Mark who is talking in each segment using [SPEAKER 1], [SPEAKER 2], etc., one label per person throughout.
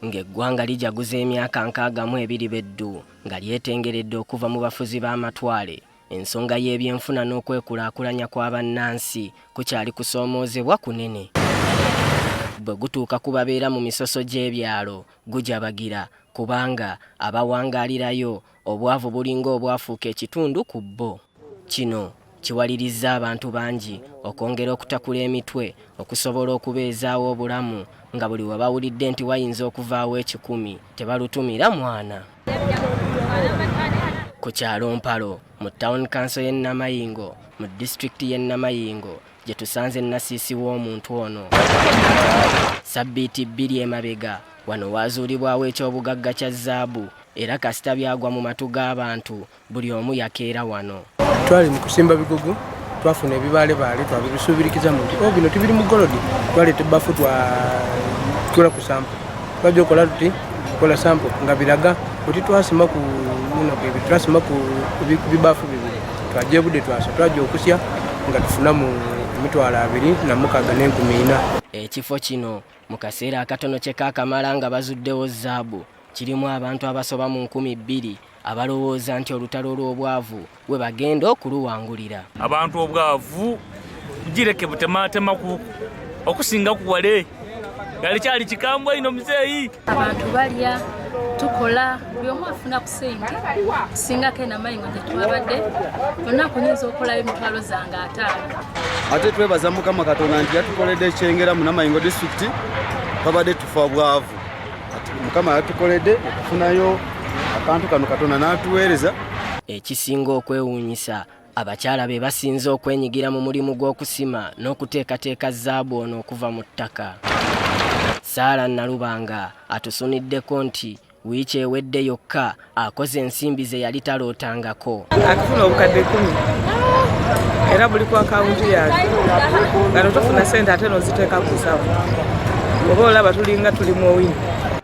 [SPEAKER 1] ng'eggwanga lijaguza emyaka 62 beddu nga lyetengeredde okuva mu bafuzi b'amatwale. Ensonga y'ebyenfuna n'okwekulaakulanya kw'abannansi kukyali kusoomoozebwa kunene. Bwe gutuuka ku babeera mu misoso gy'ebyalo gujabagira kubanga abawangaalirayo obwavu bulinga obwafuuka ekitundu ku bo. Kino kiwalirizza abantu bangi okwongera okutakula emitwe okusobola okubeezaawo obulamu nga buli we bawulidde nti wayinza okuvaawo 10 tebalutumira mwana. Ku kyalo Mpalo mu town council y'e Namayingo mu district y'e Namayingo gye tusanze nnasiisi w'omuntu ono. Ssabiiti bbiri emabega wano waazuulibwawo eky'obugagga kya zzaabu era kasita byagwa mu matu g'abantu buli omu yakeera wano.
[SPEAKER 2] Twali mu kusimba bigogo twafuna ebibaalebaale twabisuubirikiza mu nti bino tibiri mu golodi twaleeta ebbafu twatukola ku sampo twajja okola tuti tukola sampo nga biraga oti twasima ku twasima ku bibaafu bibiri twajja budde twajja okusya nga tufuna mu emitwalo 2,640.
[SPEAKER 1] Ekifo kino mu kaseera akatono kye kaakamala nga bazuddewo zzaabu kirimu abantu abasoba mu 2,000 abalowooza nti olutalo olw'obwavu we bagenda okuluwangulira.
[SPEAKER 3] Abantu obwavu gireke butematema okusinga ku wale gali kyali kikambwe ino muzeeyi.
[SPEAKER 4] Abantu balya tukola buli omu afuna ku sente singako Namayingo gye twabadde olunaku nyinza okolayo emitwalo zange 5.
[SPEAKER 5] Ate twebaza Mukama Katonda nti yatukoledde ekyengera mu Namayingo district twabadde tufa obwavu. Mukama yatukoledde okufunayo akantu kano Katonda n'atuweereza.
[SPEAKER 1] Ekisinga okwewuunyisa abakyala be basinze okwenyigira mu mulimu gw'okusima n'okuteekateeka zzaabu ono okuva mu ttaka. Saala Nalubanga atusuniddeko nti wiiki ewedde yokka akoze ensimbi ze yali talootangako.
[SPEAKER 6] Akufuna obukadde 10 era buli ku akawunti yange nga tofuna sente ate n'oziteeka ku ssaabu oba olaba tulinga tuli mu owini.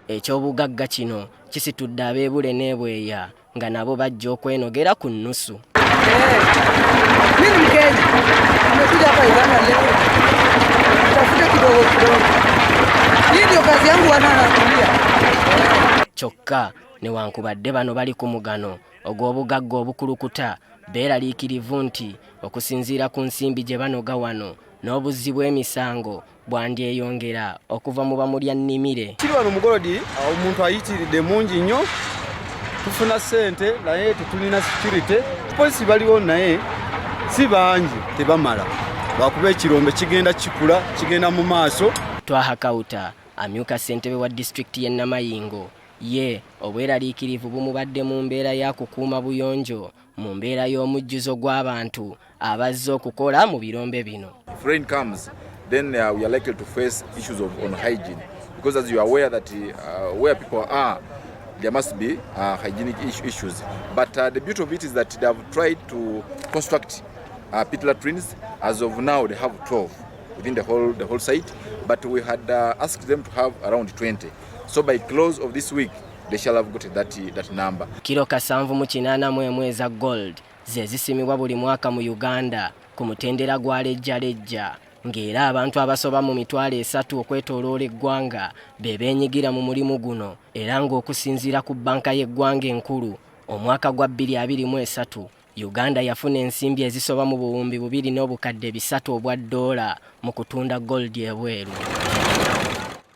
[SPEAKER 1] Eky'obugagga kino kisitudde abeebule n'ebweya nga nabo bajja okwenogera ku nnusu. Kyokka newankubadde bano bali ku mugano ogw'obugagga obukulukuta beeraliikirivu nti okusinziira ku nsimbi gye banoga wano n'obuzzi bw'emisango bwandyeyongera okuva mu bamulya nnimire.
[SPEAKER 5] Kiri wano mugolodi omuntu ayitiridde mungi nnyo tufuna sente naye tetulina security. Polisi baliwo naye si bangi tebamala lwakuba ekirombe kigenda kikula kigenda mu maaso.
[SPEAKER 1] Twahakawuta amyuka ssentebe wa district y'e Namayingo ye obweraliikirivu bumubadde mu mbeera ya kukuuma buyonjo mu mbeera y'omujjuzo gw'abantu abazze okukola mu birombe bino.
[SPEAKER 7] If rain comes, then we are likely to face issues on hygiene because as you are aware that where people are there must be hygienic issues. But the beauty of it is that they have tried to construct pit latrines. As of now they have 12 within the whole site, but we had asked them to have around 20. So by close of this week they shall have got that number.
[SPEAKER 1] Kilo 780 eza gold ze zisimibwa buli mwaka mu Uganda ku mutendera gwa lejjalejja ng'era abantu abasoba mu mitwalo 3 okwetooloola eggwanga be beenyigira mu mulimu guno era ng'okusinziira ku bbanka y'eggwanga enkulu omwaka gwa 2023 Uganda yafuna ensimbi ezisoba mu $2,300 obwa ddoola mu kutunda gold ebweru.